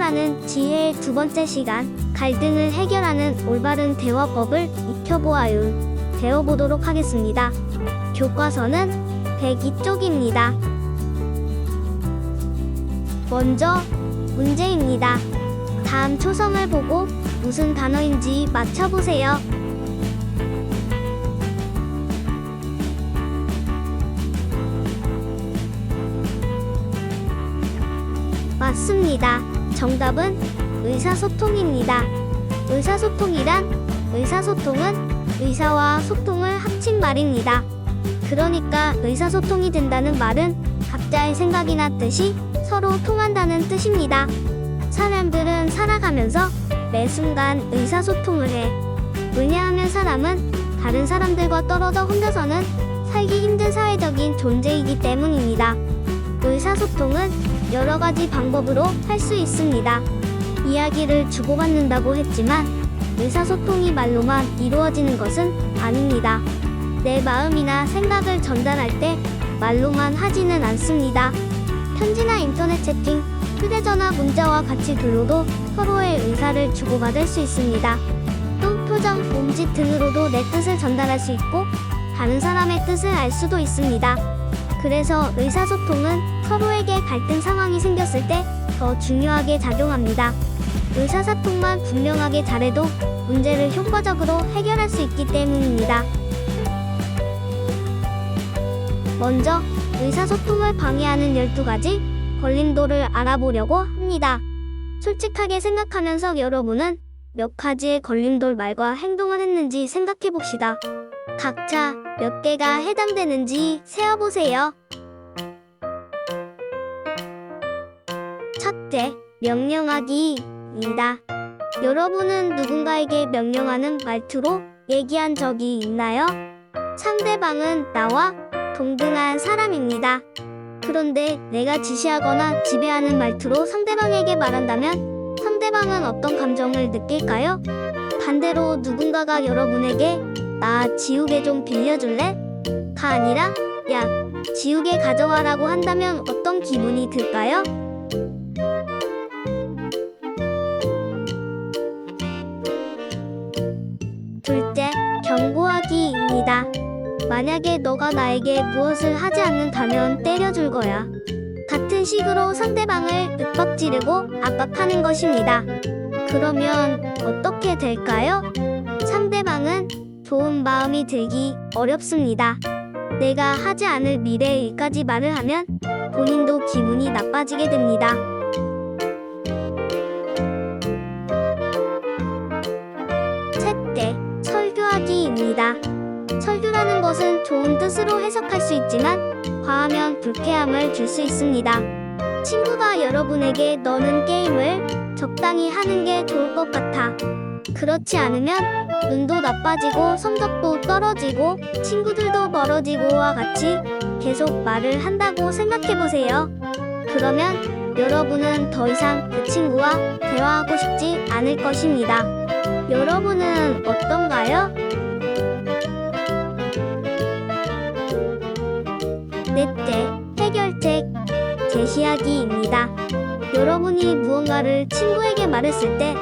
해결하는 지혜의 두 번째 시간, 갈등을 해결하는 올바른 대화법을 익혀보아요. 배워보도록 하겠습니다. 교과서는 102쪽입니다. 먼저 문제입니다. 다음 초성을 보고 무슨 단어인지 맞춰보세요. 맞습니다. 정답은 의사소통입니다. 의사소통은 의사와 소통을 합친 말입니다. 그러니까 의사소통이 된다는 말은 각자의 생각이나 뜻이 서로 통한다는 뜻입니다. 사람들은 살아가면서 매 순간 의사소통을 해. 왜냐하면 사람은 다른 사람들과 떨어져 혼자서는 살기 힘든 사회적인 존재이기 때문입니다. 의사소통은 여러 가지 방법으로 할 수 있습니다. 이야기를 주고받는다고 했지만 의사소통이 말로만 이루어지는 것은 아닙니다. 내 마음이나 생각을 전달할 때 말로만 하지는 않습니다. 편지나 인터넷 채팅, 휴대전화 문자와 같이 글로도 서로의 의사를 주고받을 수 있습니다. 또 표정, 몸짓 등으로도 내 뜻을 전달할 수 있고 다른 사람의 뜻을 알 수도 있습니다. 그래서 의사소통은 서로에게 갈등 상황이 생겼을 때 더 중요하게 작용합니다. 의사소통만 분명하게 잘해도 문제를 효과적으로 해결할 수 있기 때문입니다. 먼저 의사소통을 방해하는 12가지 걸림돌을 알아보려고 합니다. 솔직하게 생각하면서 여러분은 몇 가지의 걸림돌 말과 행동을 했는지 생각해봅시다. 각자 몇 개가 해당되는지 세어보세요. 첫째, 명령하기입니다. 여러분은 누군가에게 명령하는 말투로 얘기한 적이 있나요? 상대방은 나와 동등한 사람입니다. 그런데 내가 지시하거나 지배하는 말투로 상대방에게 말한다면 상대방은 어떤 감정을 느낄까요? 반대로 누군가가 여러분에게 나 지우개 좀 빌려줄래? 가 아니라 야, 지우개 가져와라고 한다면 어떤 기분이 들까요? 둘째, 경고하기입니다. 만약에 너가 나에게 무엇을 하지 않는다면 때려줄 거야. 같은 식으로 상대방을 윽박지르고 압박하는 것입니다. 그러면 어떻게 될까요? 상대방은 좋은 마음이 들기 어렵습니다. 내가 하지 않을 미래의 일까지 말을 하면 본인도 기분이 나빠지게 됩니다. 셋째, 설교하기입니다. 설교라는 것은 좋은 뜻으로 해석할 수 있지만 과하면 불쾌함을 줄 수 있습니다. 친구가 여러분에게 너는 게임을 적당히 하는 게 좋을 것 같아. 그렇지 않으면 눈도 나빠지고 성적도 떨어지고 친구들도 멀어지고와 같이 계속 말을 한다고 생각해보세요. 그러면 여러분은 더 이상 그 친구와 대화하고 싶지 않을 것입니다. 여러분은 어떤가요? 넷째, 해결책 제시하기입니다. 여러분이 무언가를 친구에게 말했을 때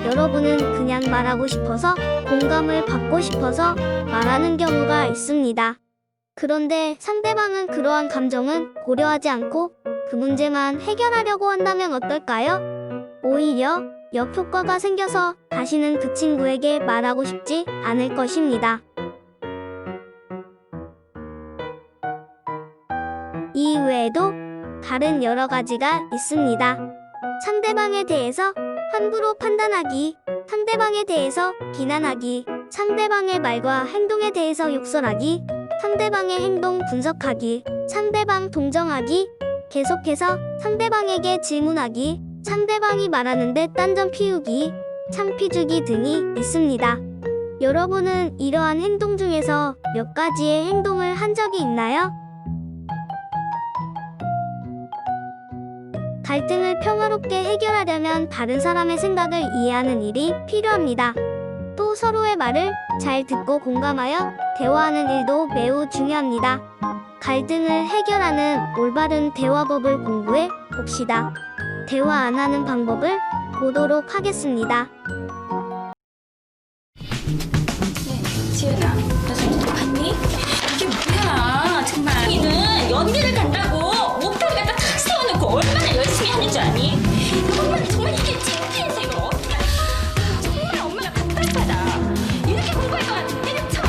여러분은 그냥 말하고 싶어서 공감을 받고 싶어서 말하는 경우가 있습니다. 그런데 상대방은 그러한 감정은 고려하지 않고 그 문제만 해결하려고 한다면 어떨까요? 오히려 역효과가 생겨서 다시는 그 친구에게 말하고 싶지 않을 것입니다. 이 외에도 다른 여러 가지가 있습니다. 상대방에 대해서 함부로 판단하기, 상대방에 대해서 비난하기, 상대방의 말과 행동에 대해서 욕설하기, 상대방의 행동 분석하기, 상대방 동정하기, 계속해서 상대방에게 질문하기, 상대방이 말하는데 딴점 피우기, 창피주기 등이 있습니다. 여러분은 이러한 행동 중에서 몇 가지의 행동을 한 적이 있나요? 갈등을 평화롭게 해결하려면 다른 사람의 생각을 이해하는 일이 필요합니다. 또 서로의 말을 잘 듣고 공감하여 대화하는 일도 매우 중요합니다. 갈등을 해결하는 올바른 대화법을 공부해 봅시다. 대화 안 하는 방법을 보도록 하겠습니다. 지은아, 너 지금 봤니? 이게 뭐야, 정말. 이는 연기를 간다고 목도리 갖다 탁 세워놓고 얼마나 열심히 하는 줄 아니? 정말 이게 창피해서 이걸 어떻게? 정말 엄마가 답답하다. 이렇게 공부할 것 같으면 때려쳐.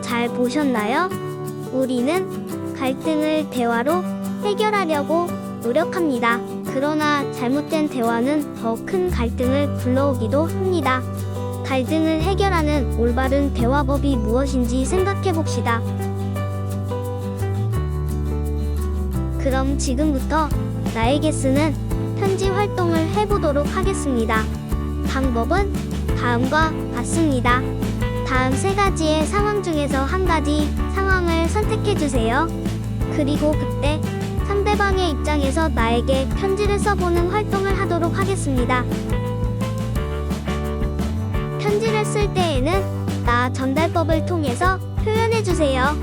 잘 보셨나요? 우리는 갈등을 대화로 해결하려고 노력합니다. 그러나 잘못된 대화는 더 큰 갈등을 불러오기도 합니다. 갈등을 해결하는 올바른 대화법이 무엇인지 생각해 봅시다. 그럼 지금부터 나에게 쓰는 편지 활동을 해보도록 하겠습니다. 방법은 다음과 같습니다. 다음 세 가지의 상황 중에서 한 가지 상황을 선택해 주세요. 그리고 그때 상대방의 입장에서 나에게 편지를 써보는 활동을 하도록 하겠습니다. 편지를 쓸 때에는 나 전달법을 통해서 표현해 주세요.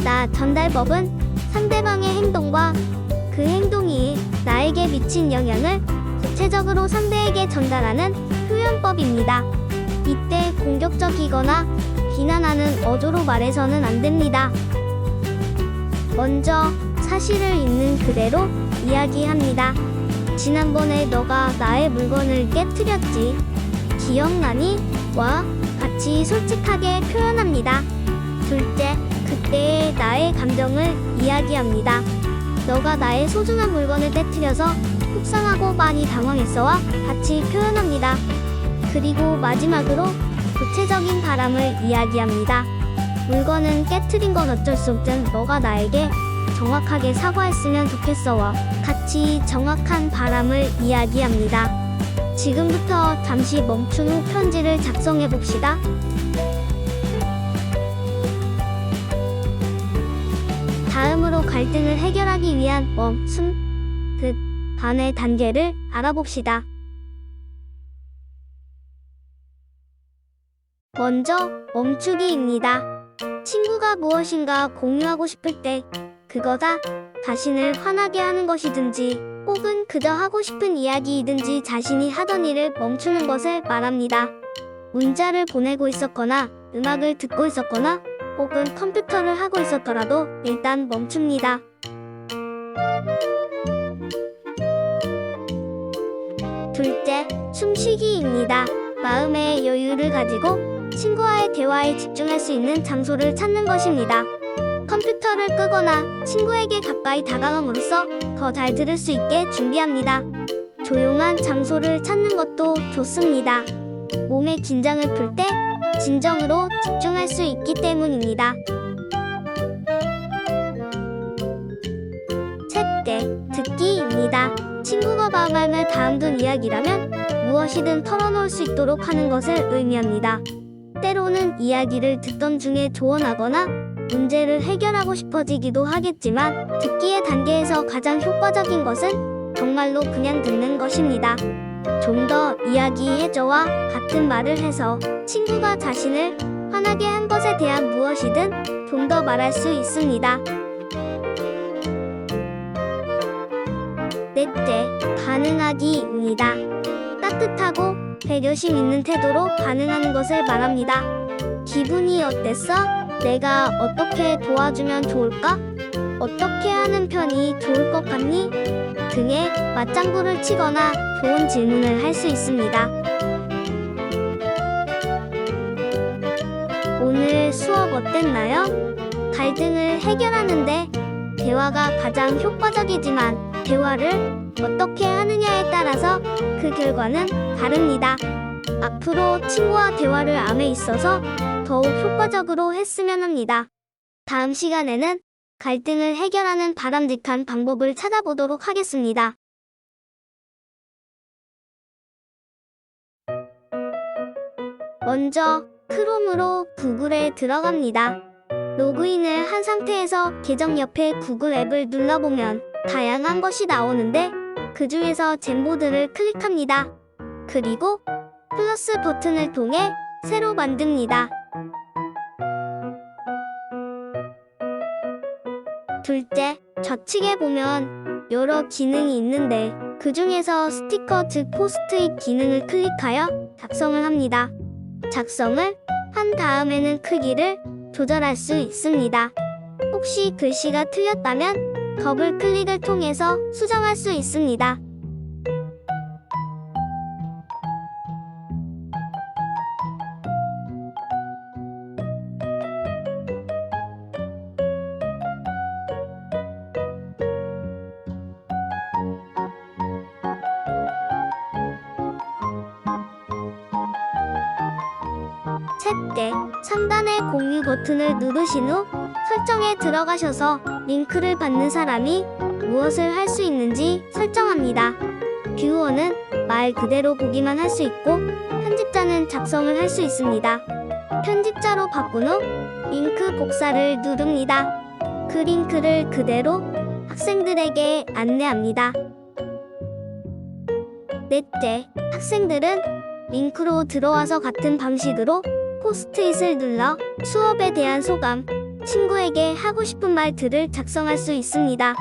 나 전달법은 상대방의 행동과 그 행동이 나에게 미친 영향을 구체적으로 상대에게 전달하는 표현법입니다. 이때 공격적이거나 비난하는 어조로 말해서는 안 됩니다. 먼저 사실을 있는 그대로 이야기합니다. 지난번에 너가 나의 물건을 깨트렸지. 기억나니? 와 같이 솔직하게 표현합니다. 둘째, 그때의 나의 감정을 이야기합니다. 너가 나의 소중한 물건을 깨트려서 속상하고 많이 당황했어와 같이 표현합니다. 그리고 마지막으로 구체적인 바람을 이야기합니다. 물건은 깨트린 건 어쩔 수 없든 너가 나에게 정확하게 사과했으면 좋겠어와 같이 정확한 바람을 이야기합니다. 지금부터 잠시 멈춘 후 편지를 작성해 봅시다. 다음으로 갈등을 해결하기 위한 멈춤, 그 반의 단계를 알아봅시다. 먼저 멈추기입니다. 친구가 무엇인가 공유하고 싶을 때 그거가 자신을 화나게 하는 것이든지 혹은 그저 하고 싶은 이야기이든지 자신이 하던 일을 멈추는 것을 말합니다. 문자를 보내고 있었거나 음악을 듣고 있었거나 혹은 컴퓨터를 하고 있었더라도 일단 멈춥니다. 둘째, 숨쉬기입니다. 마음의 여유를 가지고 친구와의 대화에 집중할 수 있는 장소를 찾는 것입니다. 컴퓨터를 끄거나 친구에게 가까이 다가감으로써 더 잘 들을 수 있게 준비합니다. 조용한 장소를 찾는 것도 좋습니다. 몸의 긴장을 풀 때 진정으로 집중할 수 있기 때문입니다. 셋째, 듣기입니다. 친구가 마음을 담은 이야기라면 무엇이든 털어놓을 수 있도록 하는 것을 의미합니다. 때로는 이야기를 듣던 중에 조언하거나 문제를 해결하고 싶어지기도 하겠지만 듣기의 단계에서 가장 효과적인 것은 정말로 그냥 듣는 것입니다. 좀 더 이야기해줘와 같은 말을 해서 친구가 자신을 화나게 한 것에 대한 무엇이든 좀 더 말할 수 있습니다. 넷째, 반응하기입니다. 따뜻하고 배려심 있는 태도로 반응하는 것을 말합니다. 기분이 어땠어? 내가 어떻게 도와주면 좋을까? 어떻게 하는 편이 좋을 것 같니? 등의 맞장구를 치거나 좋은 질문을 할 수 있습니다. 오늘 수업 어땠나요? 갈등을 해결하는데 대화가 가장 효과적이지만 대화를 어떻게 하느냐에 따라서 그 결과는 다릅니다. 앞으로 친구와 대화를 함에 있어서 더욱 효과적으로 했으면 합니다. 다음 시간에는 갈등을 해결하는 바람직한 방법을 찾아보도록 하겠습니다. 먼저 크롬으로 구글에 들어갑니다. 로그인을 한 상태에서 계정 옆에 구글 앱을 눌러보면 다양한 것이 나오는데 그 중에서 젠보드를 클릭합니다. 그리고 플러스 버튼을 통해 새로 만듭니다. 둘째, 좌측에 보면 여러 기능이 있는데 그 중에서 스티커 즉 포스트잇 기능을 클릭하여 작성을 합니다. 작성을 한 다음에는 크기를 조절할 수 있습니다. 혹시 글씨가 틀렸다면 더블 클릭을 통해서 수정할 수 있습니다. 셋째, 상단의 공유 버튼을 누르신 후 설정에 들어가셔서 링크를 받는 사람이 무엇을 할 수 있는지 설정합니다. 뷰어는 말 그대로 보기만 할 수 있고 편집자는 작성을 할 수 있습니다. 편집자로 바꾼 후 링크 복사를 누릅니다. 그 링크를 그대로 학생들에게 안내합니다. 넷째, 학생들은 링크로 들어와서 같은 방식으로 포스트잇을 눌러 수업에 대한 소감, 친구에게 하고 싶은 말들을 작성할 수 있습니다.